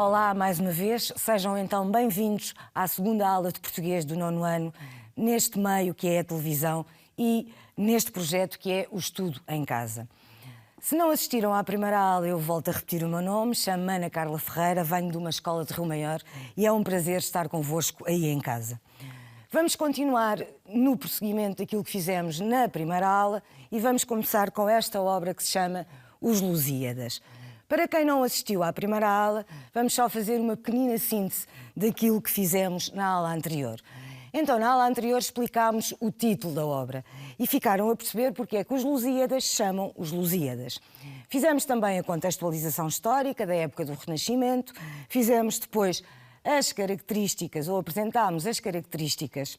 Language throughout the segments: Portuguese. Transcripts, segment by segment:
Olá, mais uma vez. Sejam então bem-vindos à segunda aula de português do 9º ano, neste meio que é a televisão e neste projeto que é o estudo em casa. Se não assistiram à primeira aula, eu volto a repetir o meu nome. Chamo-me Ana Carla Ferreira, venho de uma escola de Rio Maior e é um prazer estar convosco aí em casa. Vamos continuar no prosseguimento daquilo que fizemos na primeira aula e vamos começar com esta obra que se chama Os Lusíadas. Para quem não assistiu à primeira aula, vamos só fazer uma pequenina síntese daquilo que fizemos na aula anterior. Então, na aula anterior explicámos o título da obra e ficaram a perceber porque é que os Lusíadas se chamam os Lusíadas. Fizemos também a contextualização histórica da época do Renascimento, fizemos depois as características, ou apresentámos as características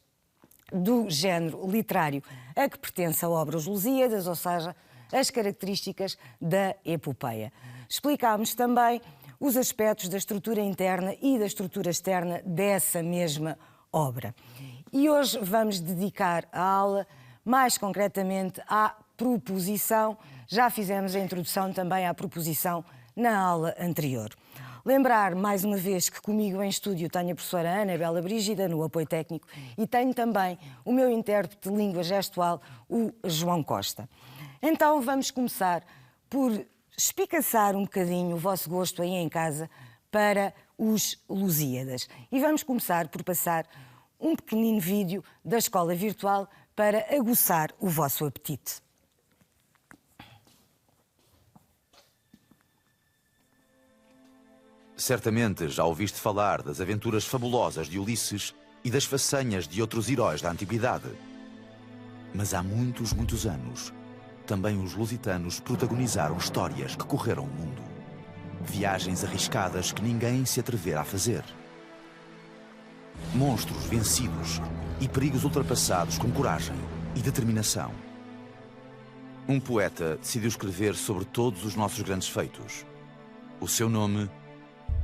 do género literário a que pertence a obra Os Lusíadas, ou seja, as características da epopeia. Explicámos também os aspectos da estrutura interna e da estrutura externa dessa mesma obra. E hoje vamos dedicar a aula mais concretamente à proposição. Já fizemos a introdução também à proposição na aula anterior. Lembrar, mais uma vez, que comigo em estúdio tenho a professora Ana Bela Brígida, no apoio técnico, e tenho também o meu intérprete de língua gestual, o João Costa. Então vamos começar por espicaçar um bocadinho o vosso gosto aí em casa para os Lusíadas. E vamos começar por passar um pequenino vídeo da escola virtual para aguçar o vosso apetite. Certamente já ouviste falar das aventuras fabulosas de Ulisses e das façanhas de outros heróis da antiguidade. Mas há muitos, muitos anos, também os lusitanos protagonizaram histórias que correram o mundo. Viagens arriscadas que ninguém se atrevera a fazer. Monstros vencidos e perigos ultrapassados com coragem e determinação. Um poeta decidiu escrever sobre todos os nossos grandes feitos. O seu nome,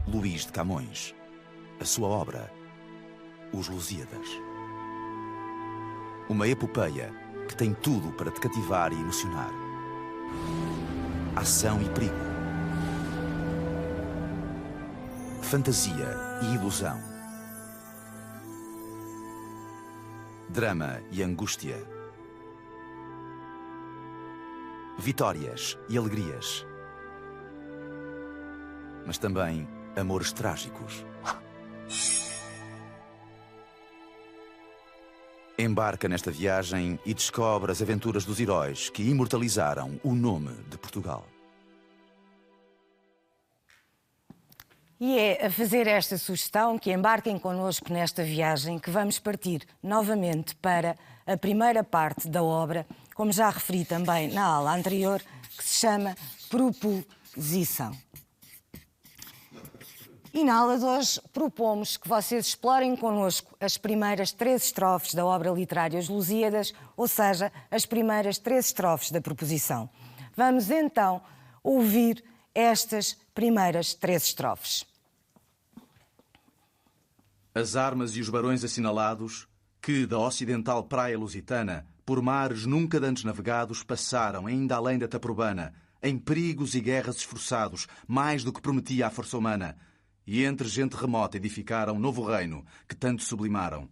Luís de Camões. A sua obra, Os Lusíadas. Uma epopeia que tem tudo para te cativar e emocionar. Ação e perigo. Fantasia e ilusão. Drama e angústia. Vitórias e alegrias. Mas também amores trágicos. Embarca nesta viagem e descobre as aventuras dos heróis que imortalizaram o nome de Portugal. E é a fazer esta sugestão que embarquem connosco nesta viagem que vamos partir novamente para a primeira parte da obra, como já referi também na aula anterior, que se chama Proposição. E na aula de hoje propomos que vocês explorem connosco as primeiras 3 estrofes da obra literária Os Lusíadas, ou seja, as primeiras 3 estrofes da proposição. Vamos então ouvir estas primeiras 3 estrofes. As armas e os barões assinalados, que da ocidental praia lusitana, por mares nunca dantes navegados, passaram ainda além da Taprobana, em perigos e guerras esforçados, mais do que prometia a força humana, e entre gente remota edificaram um novo reino que tanto sublimaram.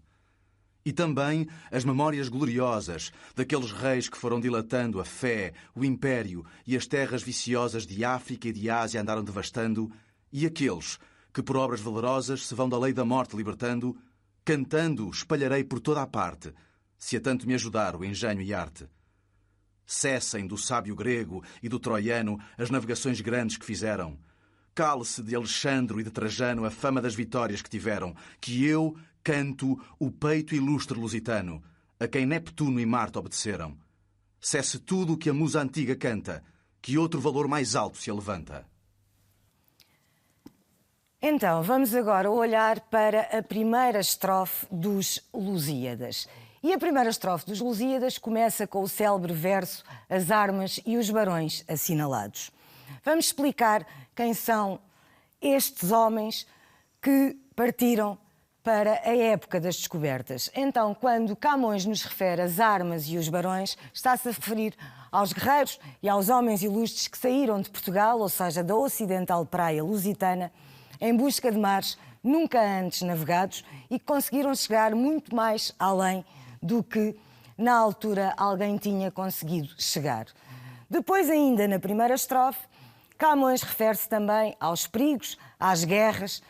E também as memórias gloriosas daqueles reis que foram dilatando a fé, o império e as terras viciosas de África e de Ásia andaram devastando, e aqueles que por obras valerosas se vão da lei da morte libertando, cantando espalharei por toda a parte, se a tanto me ajudar o engenho e arte. Cessem do sábio grego e do troiano as navegações grandes que fizeram. Cale-se de Alexandre e de Trajano a fama das vitórias que tiveram, que eu canto o peito ilustre lusitano, a quem Neptuno e Marte obedeceram. Cesse tudo o que a musa antiga canta, que outro valor mais alto se levanta. Então, vamos agora olhar para a primeira estrofe dos Lusíadas. E a primeira estrofe dos Lusíadas começa com o célebre verso As armas e os barões assinalados. Vamos explicar quem são estes homens que partiram para a época das descobertas. Então, quando Camões nos refere as armas e os barões, está-se a referir aos guerreiros e aos homens ilustres que saíram de Portugal, ou seja, da ocidental praia lusitana, em busca de mares nunca antes navegados e que conseguiram chegar muito mais além do que na altura alguém tinha conseguido chegar. Depois ainda, na primeira estrofe, Camões refere-se também aos perigos, às guerras,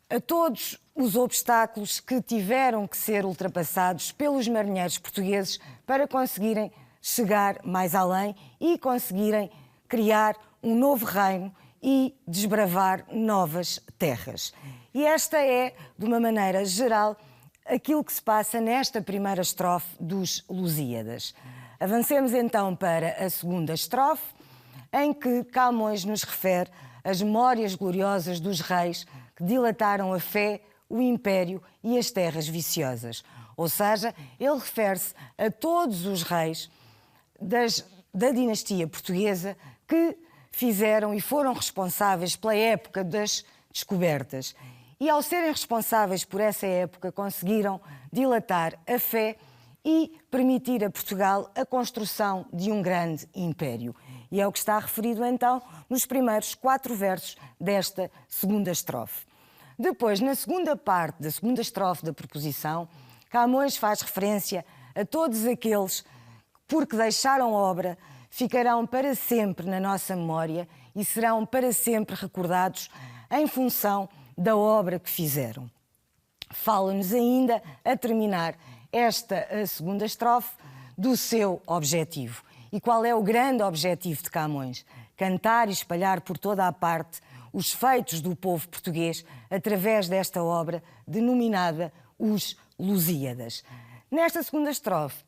a todos os obstáculos que tiveram que ser ultrapassados pelos marinheiros portugueses para conseguirem chegar mais além e conseguirem criar um novo reino e desbravar novas terras. E esta é, de uma maneira geral, aquilo que se passa nesta primeira estrofe dos Lusíadas. Avancemos então para a segunda estrofe, em que Camões nos refere as memórias gloriosas dos reis que dilataram a fé, o império e as terras viciosas. Ou seja, ele refere-se a todos os reis da dinastia portuguesa que fizeram e foram responsáveis pela época das descobertas. E, ao serem responsáveis por essa época, conseguiram dilatar a fé e permitir a Portugal a construção de um grande império. E é o que está referido, então, nos primeiros 4 versos desta segunda estrofe. Depois, na segunda parte da segunda estrofe da proposição, Camões faz referência a todos aqueles que, porque deixaram obra, ficarão para sempre na nossa memória e serão para sempre recordados em função da obra que fizeram. Fala-nos ainda, a terminar esta a segunda estrofe, do seu objetivo. E qual é o grande objetivo de Camões? Cantar e espalhar por toda a parte os feitos do povo português através desta obra denominada Os Lusíadas. Nesta segunda estrofe,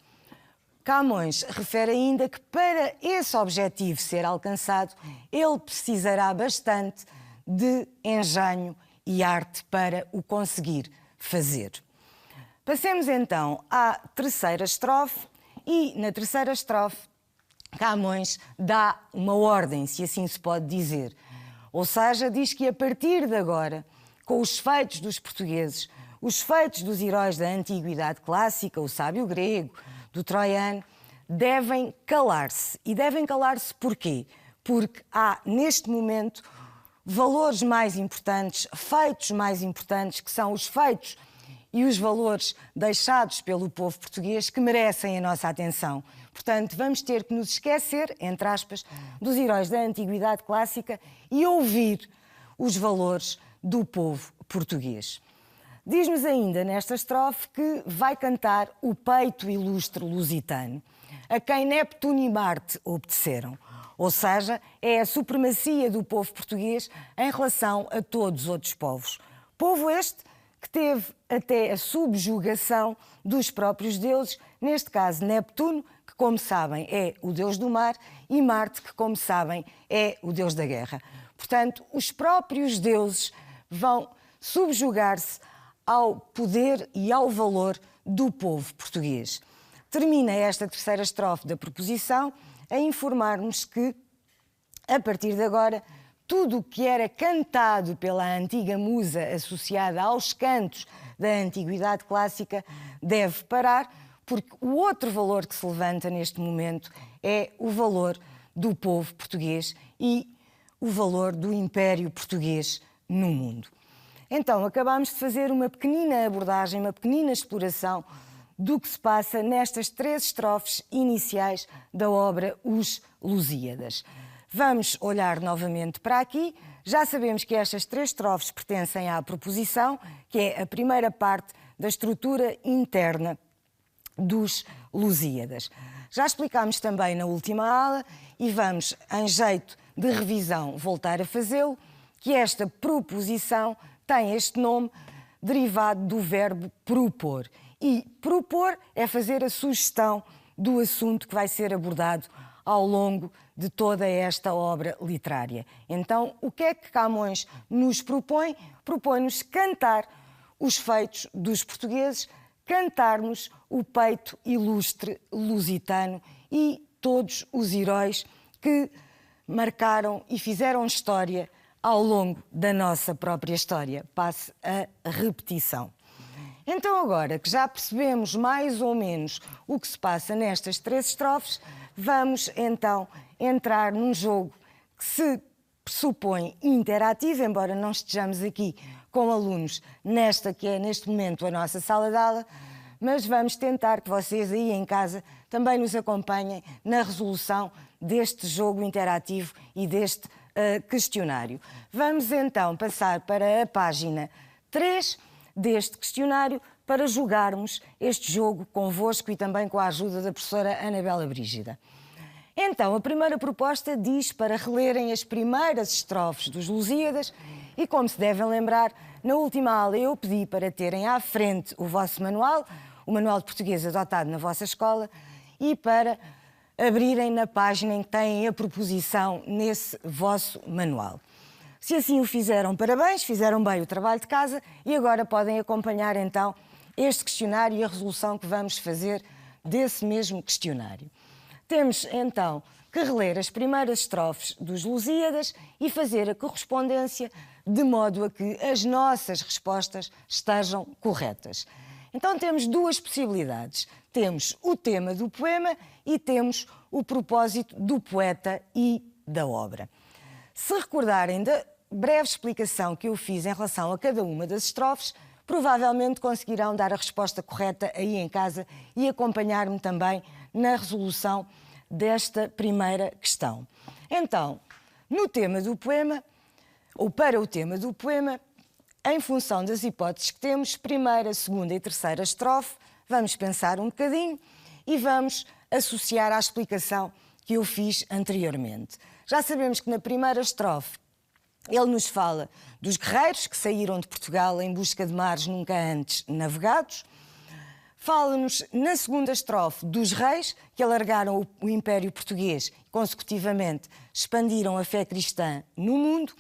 Camões refere ainda que para esse objetivo ser alcançado, ele precisará bastante de engenho e arte para o conseguir fazer. Passemos então à terceira estrofe e, na terceira estrofe, Camões dá uma ordem, se assim se pode dizer. Ou seja, diz que a partir de agora, com os feitos dos portugueses, os feitos dos heróis da antiguidade clássica, o sábio grego, do troiano, devem calar-se. E devem calar-se porquê? Porque há, neste momento, valores mais importantes, feitos mais importantes, que são os feitos e os valores deixados pelo povo português que merecem a nossa atenção. Portanto, vamos ter que nos esquecer, entre aspas, dos heróis da antiguidade clássica e ouvir os valores do povo português. Diz-nos ainda nesta estrofe que vai cantar o peito ilustre lusitano, a quem Neptuno e Marte obedeceram. Ou seja, é a supremacia do povo português em relação a todos os outros povos. Povo este que teve até a subjugação dos próprios deuses, neste caso Neptuno, que, como sabem, é o deus do mar, e Marte, que, como sabem, é o deus da guerra. Portanto, os próprios deuses vão subjugar-se ao poder e ao valor do povo português. Termina esta terceira estrofe da proposição a informar-nos que, a partir de agora, tudo o que era cantado pela antiga musa associada aos cantos da antiguidade clássica deve parar, porque o outro valor que se levanta neste momento é o valor do povo português e o valor do Império Português no mundo. Então, acabamos de fazer uma pequenina abordagem, uma pequenina exploração do que se passa nestas 3 estrofes iniciais da obra Os Lusíadas. Vamos olhar novamente para aqui. Já sabemos que estas 3 estrofes pertencem à proposição, que é a primeira parte da estrutura interna dos Lusíadas. Já explicámos também na última aula, e vamos, em jeito de revisão, voltar a fazê-lo, que esta proposição tem este nome derivado do verbo propor. E propor é fazer a sugestão do assunto que vai ser abordado ao longo de toda esta obra literária. Então, o que é que Camões nos propõe? Propõe-nos cantar os feitos dos portugueses, cantar-nos o peito ilustre lusitano e todos os heróis que marcaram e fizeram história ao longo da nossa própria história. Passe a repetição. Então, agora que já percebemos mais ou menos o que se passa nestas 3 estrofes, vamos então entrar num jogo que se pressupõe interativo, embora não estejamos aqui com alunos nesta que é neste momento a nossa sala de aula, mas vamos tentar que vocês aí em casa também nos acompanhem na resolução deste jogo interativo e deste questionário. Vamos então passar para a página 3 deste questionário para jogarmos este jogo convosco e também com a ajuda da professora Anabela Brígida. Então, a primeira proposta diz para relerem as primeiras estrofes dos Lusíadas e, como se devem lembrar, na última aula eu pedi para terem à frente o vosso manual, o manual de português adotado na vossa escola, e para abrirem na página em que têm a proposição nesse vosso manual. Se assim o fizeram, parabéns, fizeram bem o trabalho de casa e agora podem acompanhar então este questionário e a resolução que vamos fazer desse mesmo questionário. Temos então que reler as primeiras estrofes dos Lusíadas e fazer a correspondência de modo a que as nossas respostas estejam corretas. Então temos duas possibilidades. Temos o tema do poema e temos o propósito do poeta e da obra. Se recordarem da breve explicação que eu fiz em relação a cada uma das estrofes, provavelmente conseguirão dar a resposta correta aí em casa e acompanhar-me também na resolução desta primeira questão. Então, no tema do poema, ou para o tema do poema, em função das hipóteses que temos, primeira, segunda e terceira estrofe, vamos pensar um bocadinho e vamos associar à explicação que eu fiz anteriormente. Já sabemos que na primeira estrofe ele nos fala dos guerreiros que saíram de Portugal em busca de mares nunca antes navegados. Fala-nos na segunda estrofe dos reis que alargaram o Império Português e, consecutivamente, expandiram a fé cristã no mundo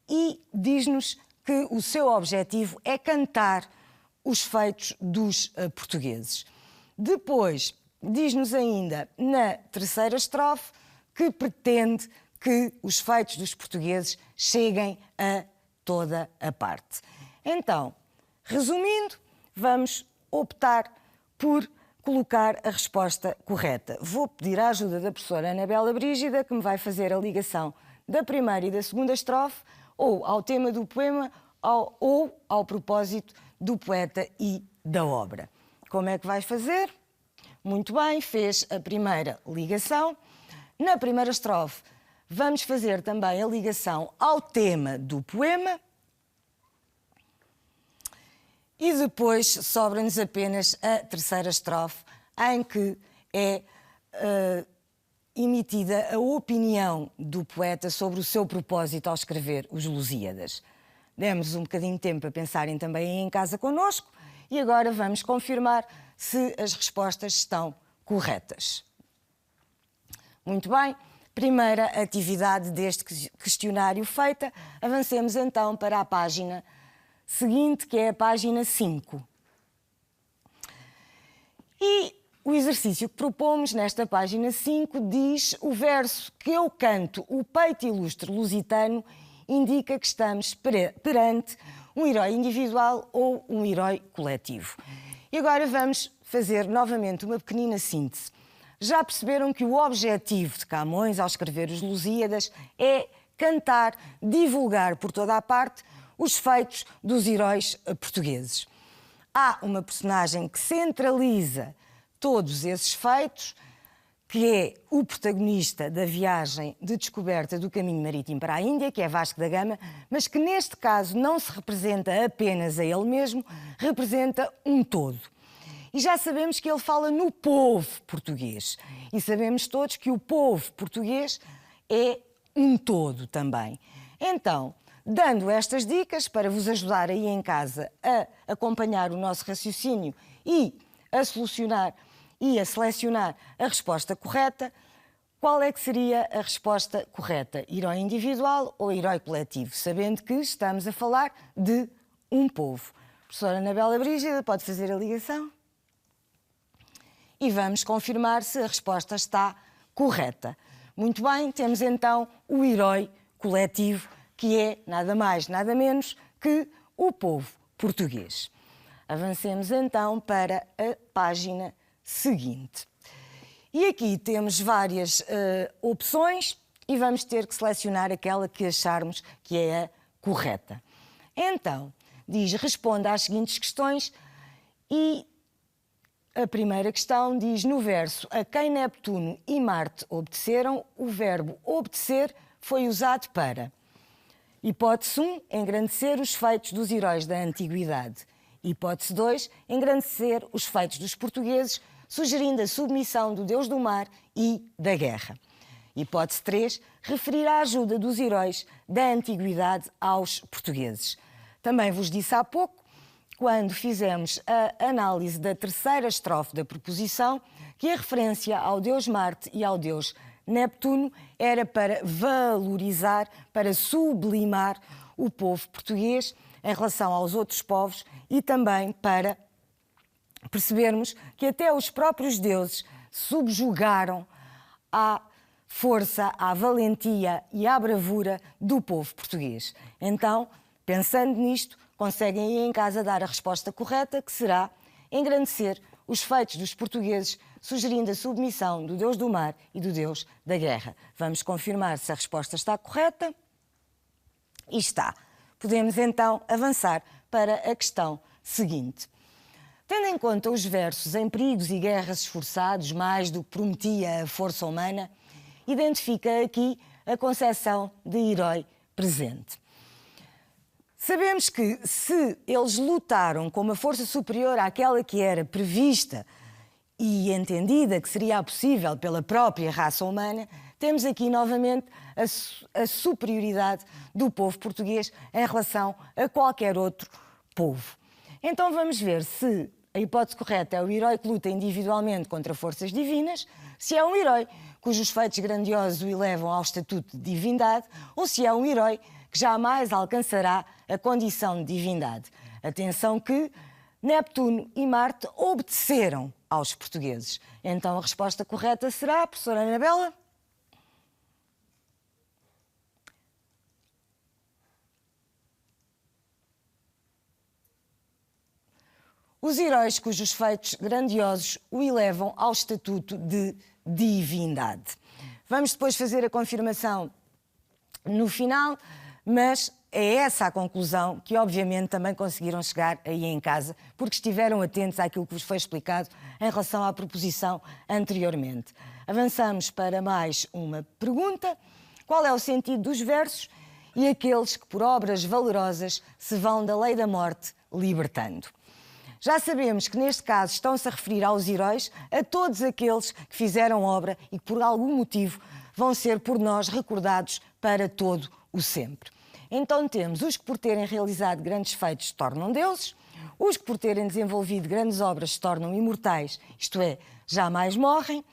e diz-nos que o seu objetivo é cantar os feitos dos portugueses. Depois, diz-nos ainda na terceira estrofe que pretende que os feitos dos portugueses cheguem a toda a parte. Então, resumindo, vamos optar por colocar a resposta correta. Vou pedir a ajuda da professora Anabela Brígida, que me vai fazer a ligação da primeira e da segunda estrofe, ou ao tema do poema, ou ao propósito do poeta e da obra. Como é que vai fazer? Muito bem, fez a primeira ligação. Na primeira estrofe, vamos fazer também a ligação ao tema do poema. E depois sobra-nos apenas a terceira estrofe, em que é emitida a opinião do poeta sobre o seu propósito ao escrever os Lusíadas. Demos um bocadinho de tempo para pensarem também aí em casa connosco e agora vamos confirmar se as respostas estão corretas. Muito bem, primeira atividade deste questionário feita. Avancemos então para a página seguinte, que é a página 5. E o exercício que propomos nesta página 5 diz: o verso que eu canto, o peito ilustre lusitano, indica que estamos perante um herói individual ou um herói coletivo. E agora vamos fazer novamente uma pequenina síntese. Já perceberam que o objetivo de Camões, ao escrever os Lusíadas, é cantar, divulgar por toda a parte os feitos dos heróis portugueses. Há uma personagem que centraliza todos esses feitos, que é o protagonista da viagem de descoberta do caminho marítimo para a Índia, que é Vasco da Gama, mas que neste caso não se representa apenas a ele mesmo, representa um todo. E já sabemos que ele fala no povo português. E sabemos todos que o povo português é um todo também. Então, dando estas dicas para vos ajudar aí em casa a acompanhar o nosso raciocínio e a solucionar e a selecionar a resposta correta, qual é que seria a resposta correta? Herói individual ou herói coletivo? Sabendo que estamos a falar de um povo. Professora Anabela Brígida, pode fazer a ligação? E vamos confirmar se a resposta está correta. Muito bem, temos então o herói coletivo, que é nada mais, nada menos que o povo português. Avancemos então para a página seguinte. E aqui temos várias opções e vamos ter que selecionar aquela que acharmos que é a correta. Então, diz, responda às seguintes questões e a primeira questão diz, no verso, a quem Neptuno e Marte obedeceram, o verbo obedecer foi usado para... Hipótese 1, engrandecer os feitos dos heróis da antiguidade. Hipótese 2, engrandecer os feitos dos portugueses, sugerindo a submissão do deus do mar e da guerra. Hipótese 3, referir a ajuda dos heróis da antiguidade aos portugueses. Também vos disse há pouco, quando fizemos a análise da terceira estrofe da proposição, que a referência ao deus Marte e ao deus Neptuno era para valorizar, para sublimar o povo português em relação aos outros povos e também para percebermos que até os próprios deuses subjugaram à força, à valentia e à bravura do povo português. Então, pensando nisto, conseguem aí em casa dar a resposta correta, que será engrandecer os feitos dos portugueses, sugerindo a submissão do deus do mar e do deus da guerra. Vamos confirmar se a resposta está correta. E está. Podemos então avançar para a questão seguinte. Tendo em conta os versos em perigos e guerras esforçados, mais do que prometia a força humana, identifica aqui a concepção de herói presente. Sabemos que se eles lutaram com uma força superior àquela que era prevista e entendida que seria possível pela própria raça humana, temos aqui novamente a superioridade do povo português em relação a qualquer outro povo. Então vamos ver se a hipótese correta é o herói que luta individualmente contra forças divinas, se é um herói cujos feitos grandiosos o elevam ao estatuto de divindade, ou se é um herói que jamais alcançará a condição de divindade. Atenção que Neptuno e Marte obedeceram aos portugueses. Então a resposta correta será, professora Anabela? Os heróis cujos feitos grandiosos o elevam ao estatuto de divindade. Vamos depois fazer a confirmação no final, mas é essa a conclusão que, obviamente, também conseguiram chegar aí em casa, porque estiveram atentos àquilo que vos foi explicado em relação à proposição anteriormente. Avançamos para mais uma pergunta. Qual é o sentido dos versos? E aqueles que, por obras valerosas, se vão da lei da morte libertando. Já sabemos que, neste caso, estão-se a referir aos heróis, a todos aqueles que fizeram obra e que, por algum motivo, vão ser por nós recordados para todo o sempre. Então temos os que, por terem realizado grandes feitos, se tornam deuses, os que, por terem desenvolvido grandes obras, se tornam imortais, isto é, jamais morrem,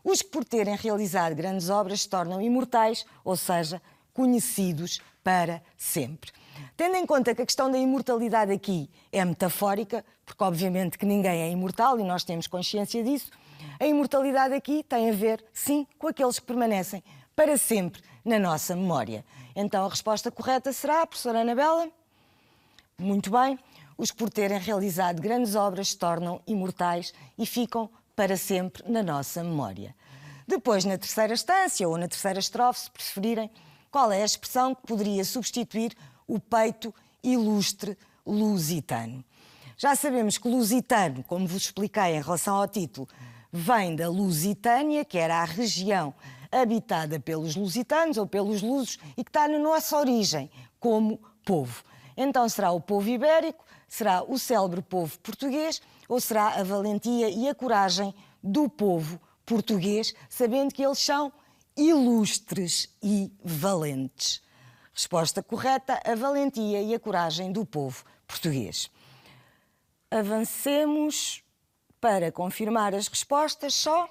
os que, por terem realizado grandes obras, se tornam imortais, ou seja, conhecidos para sempre. Tendo em conta que a questão da imortalidade aqui é metafórica, porque obviamente que ninguém é imortal e nós temos consciência disso, a imortalidade aqui tem a ver, sim, com aqueles que permanecem para sempre na nossa memória. Então a resposta correta será, professora Anabela? Muito bem. Os que por terem realizado grandes obras se tornam imortais e ficam para sempre na nossa memória. Depois, na terceira instância ou na terceira estrofe, se preferirem, qual é a expressão que poderia substituir o peito ilustre lusitano? Já sabemos que lusitano, como vos expliquei em relação ao título, vem da Lusitânia, que era a região habitada pelos lusitanos ou pelos lusos e que está na nossa origem como povo. Então será o povo ibérico, será o célebre povo português ou será a valentia e a coragem do povo português, sabendo que eles são ilustres e valentes. Resposta correta, a valentia e a coragem do povo português. Avancemos para confirmar as respostas só.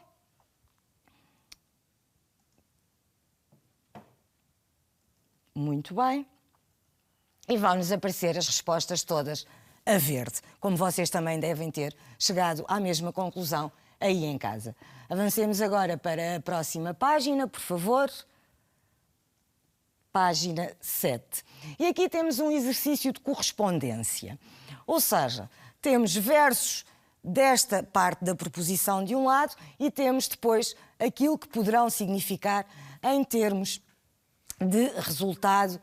Muito bem. E vão-nos aparecer as respostas todas a verde, como vocês também devem ter chegado à mesma conclusão aí em casa. Avancemos agora para a próxima página, por favor. Página 7. E aqui temos um exercício de correspondência. Ou seja, temos versos desta parte da proposição de um lado e temos depois aquilo que poderão significar em termos de resultado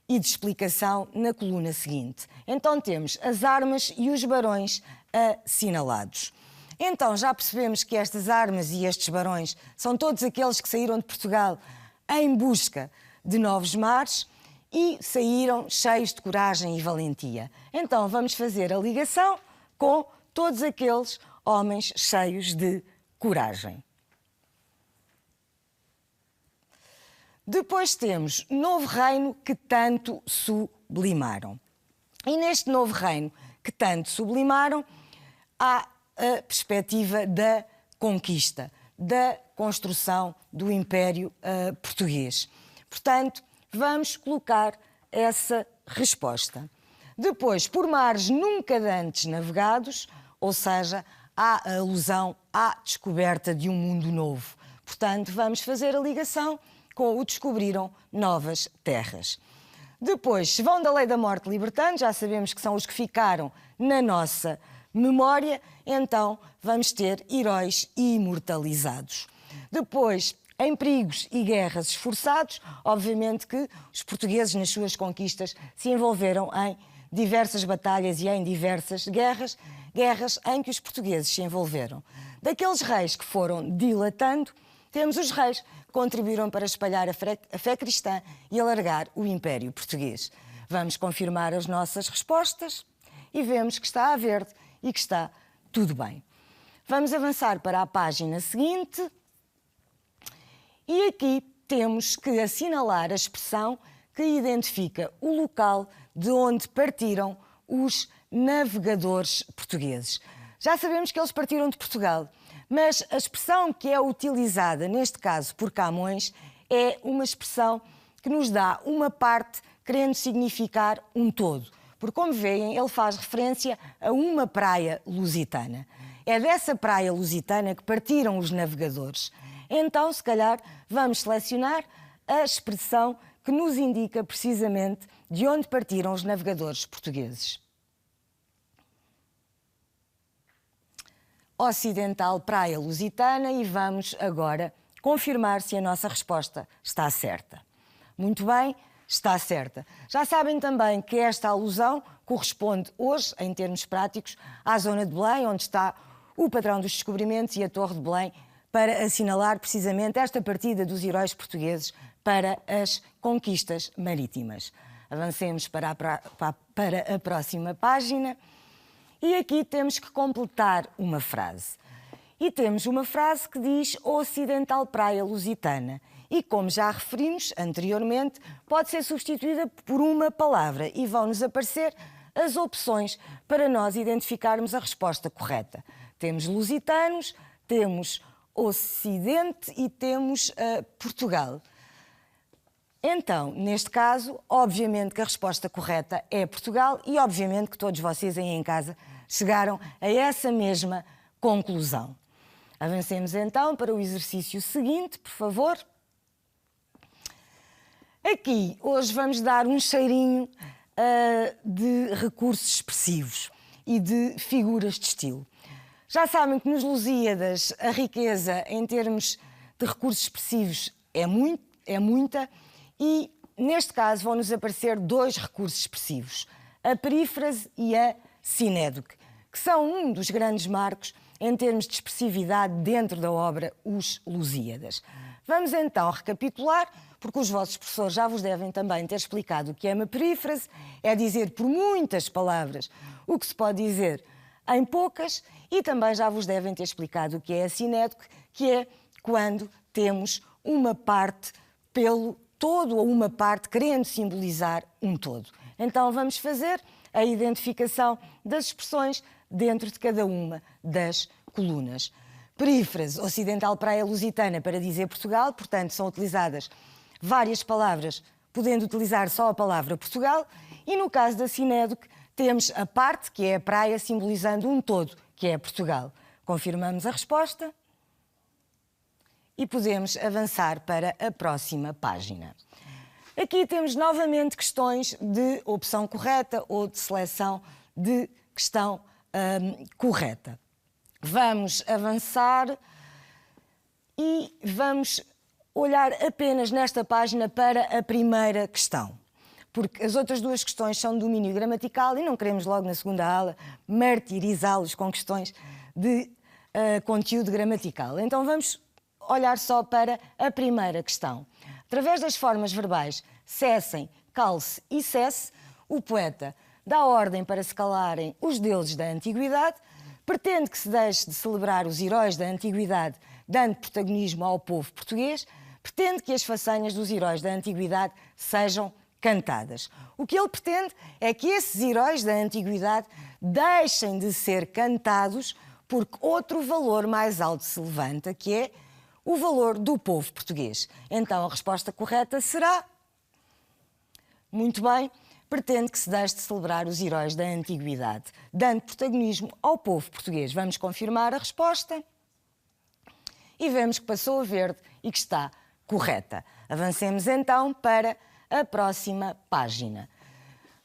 e de explicação na coluna seguinte. Então temos as armas e os barões assinalados. Então já percebemos que estas armas e estes barões são todos aqueles que saíram de Portugal em busca de novos mares e saíram cheios de coragem e valentia. Então vamos fazer a ligação com todos aqueles homens cheios de coragem. Depois temos novo reino que tanto sublimaram. E neste novo reino que tanto sublimaram, há a perspectiva da conquista, da construção do Império Português. Portanto, vamos colocar essa resposta. Depois, por mares nunca antes navegados, ou seja, há a alusão à descoberta de um mundo novo. Portanto, vamos fazer a ligação com o descobriram novas terras. Depois, se vão da lei da morte libertando, já sabemos que são os que ficaram na nossa memória, então vamos ter heróis imortalizados. Depois, em perigos e guerras esforçados, obviamente que os portugueses nas suas conquistas se envolveram em diversas batalhas e em diversas guerras em que os portugueses se envolveram. Daqueles reis que foram dilatando, temos os reis que contribuíram para espalhar a fé cristã e alargar o Império Português. Vamos confirmar as nossas respostas e vemos que está a verde e que está tudo bem. Vamos avançar para a página seguinte e aqui temos que assinalar a expressão que identifica o local de onde partiram os navegadores portugueses. Já sabemos que eles partiram de Portugal, mas a expressão que é utilizada, neste caso por Camões, é uma expressão que nos dá uma parte querendo significar um todo. Porque, como veem, ele faz referência a uma praia lusitana. É dessa praia lusitana que partiram os navegadores. Então, se calhar, vamos selecionar a expressão que nos indica precisamente de onde partiram os navegadores portugueses. Ocidental Praia Lusitana, e vamos agora confirmar se a nossa resposta está certa. Muito bem, está certa. Já sabem também que esta alusão corresponde hoje, em termos práticos, à zona de Belém, onde está o patrão dos descobrimentos e a Torre de Belém, para assinalar precisamente esta partida dos heróis portugueses para as conquistas marítimas. Avancemos para a próxima página. E aqui temos que completar uma frase. E temos uma frase que diz Ocidental Praia Lusitana. E, como já referimos anteriormente, pode ser substituída por uma palavra e vão-nos aparecer as opções para nós identificarmos a resposta correta. Temos lusitanos, temos Ocidente e temos Portugal. Então, neste caso, obviamente que a resposta correta é Portugal e obviamente que todos vocês aí em casa chegaram a essa mesma conclusão. Avancemos então para o exercício seguinte, por favor. Aqui, hoje vamos dar um cheirinho de recursos expressivos e de figuras de estilo. Já sabem que nos Lusíadas a riqueza em termos de recursos expressivos é muita e, neste caso, vão-nos aparecer dois recursos expressivos, a perífrase e a sinédoque, que são um dos grandes marcos em termos de expressividade dentro da obra Os Lusíadas. Vamos então recapitular, porque os vossos professores já vos devem também ter explicado o que é uma perífrase, é dizer por muitas palavras o que se pode dizer em poucas, e também já vos devem ter explicado o que é a sinédoque, que é quando temos uma parte pelo todo ou uma parte querendo simbolizar um todo. Então vamos fazer a identificação das expressões dentro de cada uma das colunas. Perífrase, Ocidental Praia Lusitana, para dizer Portugal, portanto são utilizadas várias palavras, podendo utilizar só a palavra Portugal, e no caso da sinédoque temos a parte, que é a praia, simbolizando um todo, que é Portugal. Confirmamos a resposta e podemos avançar para a próxima página. Aqui temos novamente questões de opção correta ou de seleção de questão correta. Vamos avançar e vamos olhar apenas nesta página para a primeira questão, porque as outras duas questões são de domínio gramatical e não queremos logo na segunda aula martirizá-los com questões de conteúdo gramatical. Então vamos olhar só para a primeira questão. Através das formas verbais cessem, calce e cesse, o poeta dá ordem para se calarem os deuses da antiguidade, pretende que se deixe de celebrar os heróis da antiguidade, dando protagonismo ao povo português, pretende que as façanhas dos heróis da antiguidade sejam cantadas. O que ele pretende é que esses heróis da antiguidade deixem de ser cantados porque outro valor mais alto se levanta, que é o valor do povo português. Então a resposta correta será... Muito bem, pretende que se deixe de celebrar os heróis da antiguidade, dando protagonismo ao povo português. Vamos confirmar a resposta e vemos que passou a verde e que está correta. Avancemos então para a próxima página.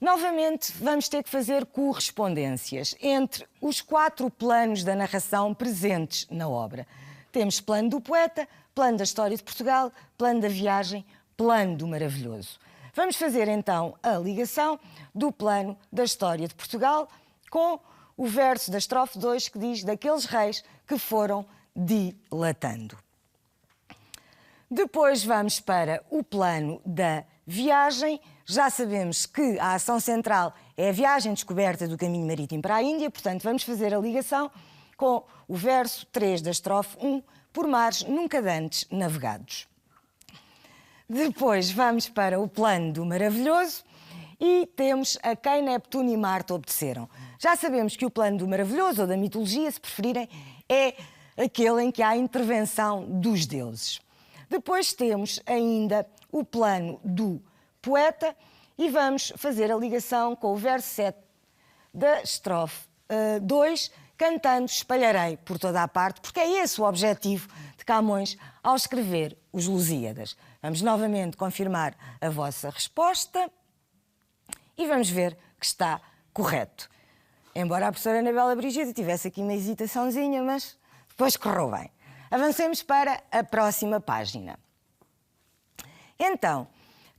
Novamente, vamos ter que fazer correspondências entre os 4 planos da narração presentes na obra. Temos plano do poeta, plano da história de Portugal, plano da viagem, plano do maravilhoso. Vamos fazer então a ligação do plano da história de Portugal com o verso da estrofe 2 que diz daqueles reis que foram dilatando. Depois vamos para o plano da viagem. Já sabemos que a ação central é a viagem descoberta do caminho marítimo para a Índia, portanto vamos fazer a ligação com o verso 3 da estrofe 1, por mares nunca dantes navegados. Depois vamos para o plano do maravilhoso e temos a quem Neptuno e Marte obedeceram. Já sabemos que o plano do maravilhoso, ou da mitologia, se preferirem, é aquele em que há a intervenção dos deuses. Depois temos ainda o plano do poeta e vamos fazer a ligação com o verso 7 da estrofe 2, cantando espalharei por toda a parte, porque é esse o objetivo de Camões ao escrever os Lusíadas. Vamos novamente confirmar a vossa resposta e vamos ver que está correto. Embora a professora Anabela Brígida tivesse aqui uma hesitaçãozinha, mas depois correu bem. Avancemos para a próxima página. Então,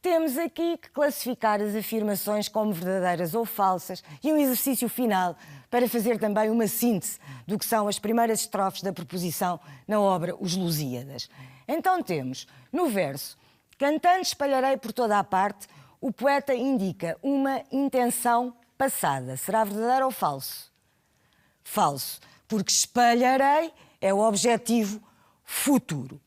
temos aqui que classificar as afirmações como verdadeiras ou falsas e um exercício final para fazer também uma síntese do que são as primeiras estrofes da proposição na obra Os Lusíadas. Então temos, no verso, cantando espalharei por toda a parte, o poeta indica uma intenção passada. Será verdadeiro ou falso? Falso, porque espalharei é o objetivo futuro.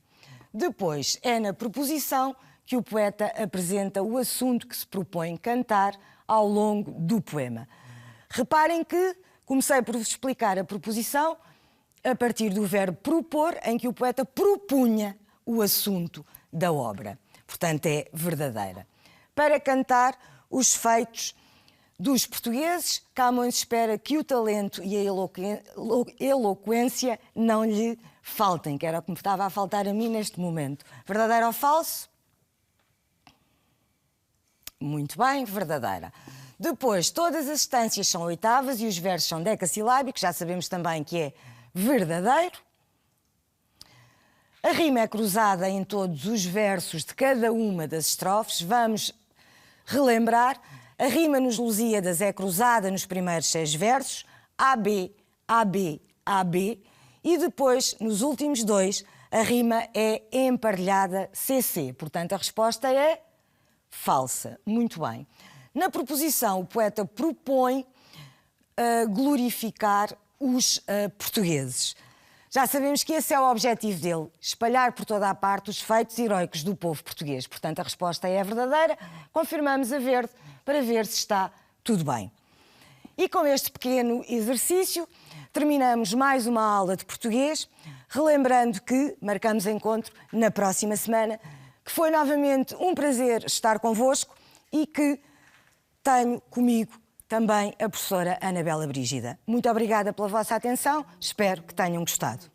Depois é na proposição que o poeta apresenta o assunto que se propõe cantar ao longo do poema. Reparem que comecei por vos explicar a proposição a partir do verbo propor, em que o poeta propunha o assunto da obra. Portanto, é verdadeira. Para cantar os feitos dos portugueses, Camões espera que o talento e a eloquência não lhe faltem, que era o que me estava a faltar a mim neste momento. Verdadeiro ou falso? Muito bem, verdadeira. Depois, todas as estâncias são oitavas e os versos são decassilábicos, já sabemos também que é verdadeiro. A rima é cruzada em todos os versos de cada uma das estrofes. Vamos relembrar. A rima nos Lusíadas é cruzada nos primeiros 6 versos, AB, AB, AB, e depois, nos últimos 2, a rima é emparelhada CC. Portanto, a resposta é falsa. Muito bem. Na proposição, o poeta propõe glorificar os portugueses. Já sabemos que esse é o objetivo dele, espalhar por toda a parte os feitos heroicos do povo português. Portanto, a resposta é verdadeira. Confirmamos a verde para ver se está tudo bem. E com este pequeno exercício, terminamos mais uma aula de português, relembrando que marcamos encontro na próxima semana, que foi novamente um prazer estar convosco e que tenho comigo também a professora Anabela Brígida. Muito obrigada pela vossa atenção, espero que tenham gostado.